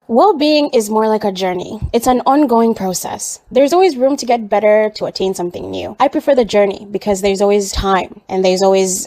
Well-being is more like a journey. It's an ongoing process. There's always room to get better, to attain something new. I prefer the journey because there's always time and there's always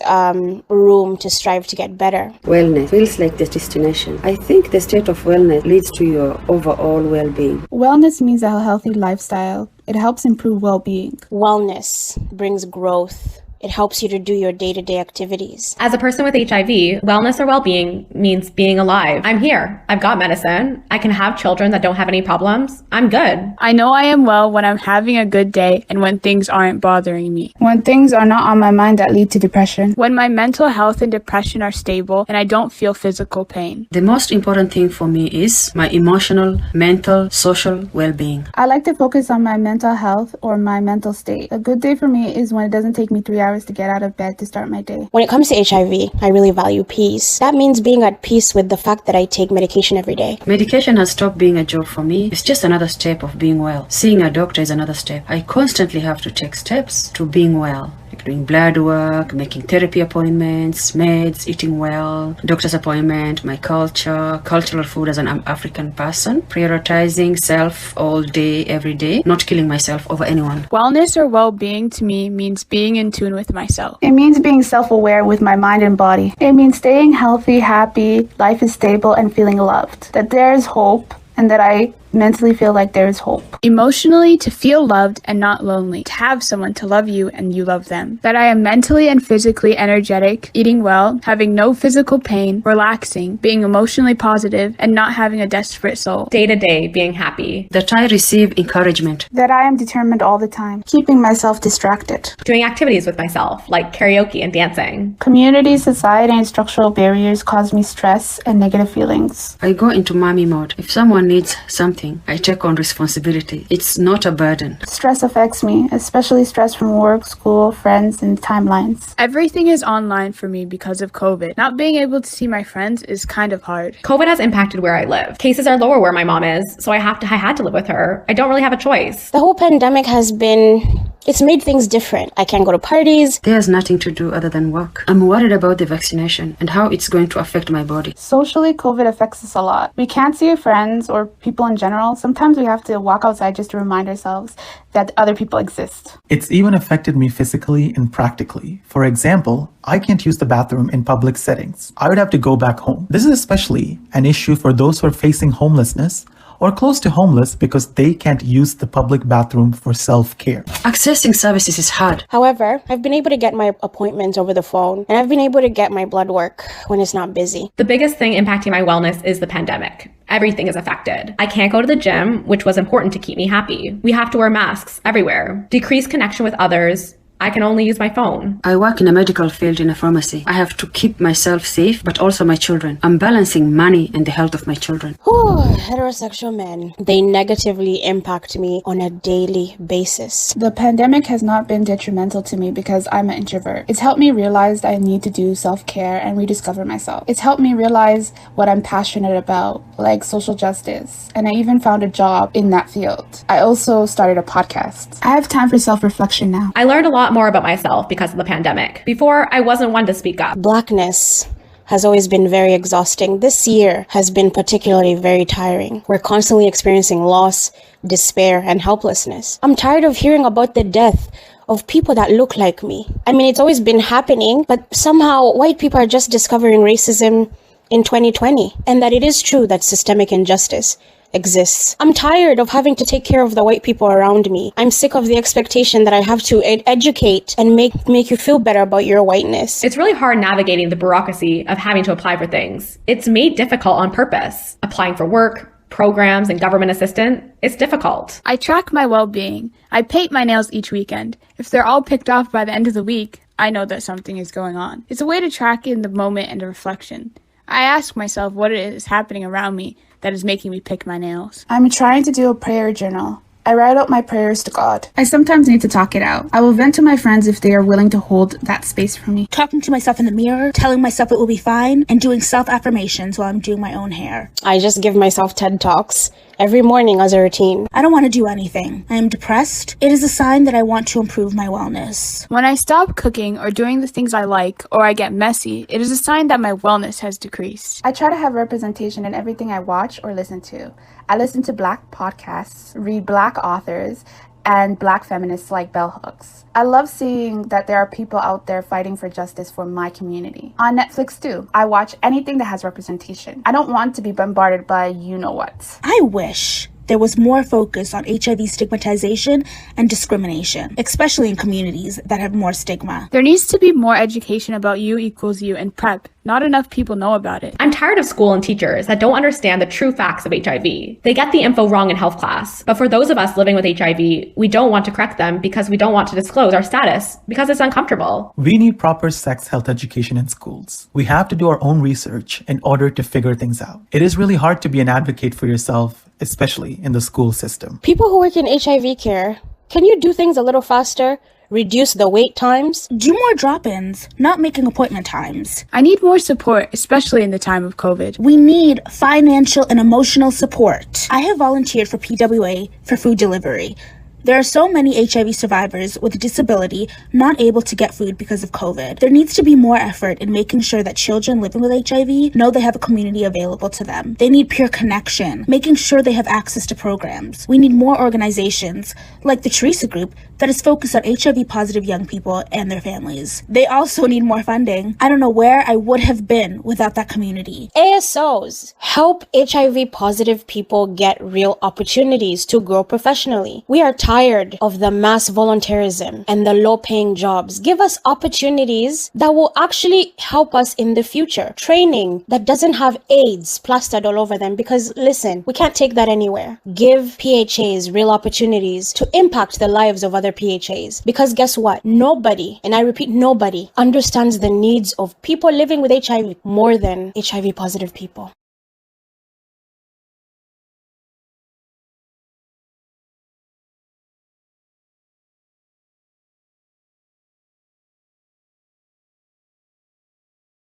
room to strive to get better. Wellness feels like the destination. I think the state of wellness leads to your overall well-being. Wellness means a healthy lifestyle. It helps improve well-being. Wellness brings growth. It helps you to do your day-to-day activities. As a person with HIV, wellness or well-being means being alive. I'm here. I've got medicine. I can have children that don't have any problems. I'm good. I know I am well when I'm having a good day and when things aren't bothering me. When things are not on my mind that lead to depression. When my mental health and depression are stable and I don't feel physical pain. The most important thing for me is my emotional, mental, social well-being. I like to focus on my mental health or my mental state. A good day for me is when it doesn't take me 3 hours to get out of bed to start my day. When it comes to HIV, I really value peace. That means being at peace with the fact that I take medication every day. Medication has stopped being a joke for me. It's just another step of being well. Seeing a doctor is another step. I constantly have to take steps to being well. Like doing blood work, making therapy appointments, meds, eating well, doctor's appointment, my culture, cultural food as an African person, prioritizing self all day, every day, not killing myself over anyone. Wellness or well-being to me means being in tune with myself. It means being self-aware with my mind and body. It means staying healthy, happy, life is stable, and feeling loved. That there is hope and that I mentally feel like there is hope. Emotionally, to feel loved and not lonely. To have someone to love you and you love them. That I am mentally and physically energetic, eating well, having no physical pain, relaxing, being emotionally positive, and not having a desperate soul. Day to day, being happy. That I receive encouragement. That I am determined all the time, keeping myself distracted. Doing activities with myself, like karaoke and dancing. Community, society, and structural barriers cause me stress and negative feelings. I go into mommy mode. If someone needs something, I take on responsibility. It's not a burden. Stress affects me, especially stress from work, school, friends, and timelines. Everything is online for me because of COVID. Not being able to see my friends is kind of hard. COVID has impacted where I live. Cases are lower where my mom is, so I had to live with her. I don't really have a choice. The whole pandemic it's made things different. I can't go to parties. There's nothing to do other than work. I'm worried about the vaccination and how it's going to affect my body. Socially, COVID affects us a lot. We can't see our friends or people in general. Sometimes we have to walk outside just to remind ourselves that other people exist. It's even affected me physically and practically. For example, I can't use the bathroom in public settings. I would have to go back home. This is especially an issue for those who are facing homelessness or close to homeless because they can't use the public bathroom for self-care. Accessing services is hard. However, I've been able to get my appointments over the phone, and I've been able to get my blood work when it's not busy. The biggest thing impacting my wellness is the pandemic. Everything is affected. I can't go to the gym, which was important to keep me happy. We have to wear masks everywhere. Decreased connection with others. I can only use my phone. I work in a medical field in a pharmacy. I have to keep myself safe, but also my children. I'm balancing money and the health of my children. Heterosexual men, they negatively impact me on a daily basis. The pandemic has not been detrimental to me because I'm an introvert. It's helped me realize that I need to do self-care and rediscover myself. It's helped me realize what I'm passionate about, like social justice. And I even found a job in that field. I also started a podcast. I have time for self-reflection now. I learned a lot more about myself because of the pandemic. Before, I wasn't one to speak up. Blackness has always been very exhausting. This year has been particularly very tiring. We're constantly experiencing loss, despair, and helplessness. I'm tired of hearing about the death of people that look like me. I mean, it's always been happening, but somehow white people are just discovering racism in 2020, and that it is true that systemic injustice exists. I'm tired of having to take care of the white people around me. I'm sick of the expectation that I have to educate and make you feel better about your whiteness. It's really hard navigating the bureaucracy of having to apply for things. It's made difficult on purpose. Applying for work, programs, and government assistance, it's difficult. I track my well-being. I paint my nails each weekend. If they're all picked off by the end of the week, I know that something is going on. It's a way to track in the moment and the reflection. I ask myself what it is happening around me that is making me pick my nails. I'm trying to do a prayer journal. I write out my prayers to God. I sometimes need to talk it out. I will vent to my friends if they are willing to hold that space for me. Talking to myself in the mirror, telling myself it will be fine, and doing self-affirmations while I'm doing my own hair. I just give myself TED Talks every morning as a routine. I don't want to do anything. I am depressed. It is a sign that I want to improve my wellness. When I stop cooking or doing the things I like, or I get messy, it is a sign that my wellness has decreased. I try to have representation in everything I watch or listen to. I listen to Black podcasts, read Black authors, and Black feminists like bell hooks. I love seeing that there are people out there fighting for justice for my community. On Netflix too, I watch anything that has representation. I don't want to be bombarded by you-know-what. I wish there was more focus on HIV stigmatization and discrimination, especially in communities that have more stigma. There needs to be more education about U equals U in PrEP. Not enough people know about it. I'm tired of school and teachers that don't understand the true facts of HIV. They get the info wrong in health class. But for those of us living with HIV, we don't want to correct them because we don't want to disclose our status because it's uncomfortable. We need proper sex health education in schools. We have to do our own research in order to figure things out. It is really hard to be an advocate for yourself, especially in the school system. People who work in HIV care, can you do things a little faster? Reduce the wait times? Do more drop-ins, not making appointment times. I need more support, especially in the time of COVID. We need financial and emotional support. I have volunteered for PWA for food delivery. There are so many HIV survivors with a disability not able to get food because of COVID. There needs to be more effort in making sure that children living with HIV know they have a community available to them. They need peer connection, making sure they have access to programs. We need more organizations, like the Teresa Group, that is focused on HIV-positive young people and their families. They also need more funding. I don't know where I would have been without that community. ASOs help HIV-positive people get real opportunities to grow professionally. We are tired of the mass volunteerism and the low-paying jobs. Give us opportunities that will actually help us in the future. Training that doesn't have AIDS plastered all over them, because listen, we can't take that anywhere. Give PHAs real opportunities to impact the lives of other PHAs. Because guess what? Nobody, and I repeat, nobody understands the needs of people living with HIV more than HIV-positive people.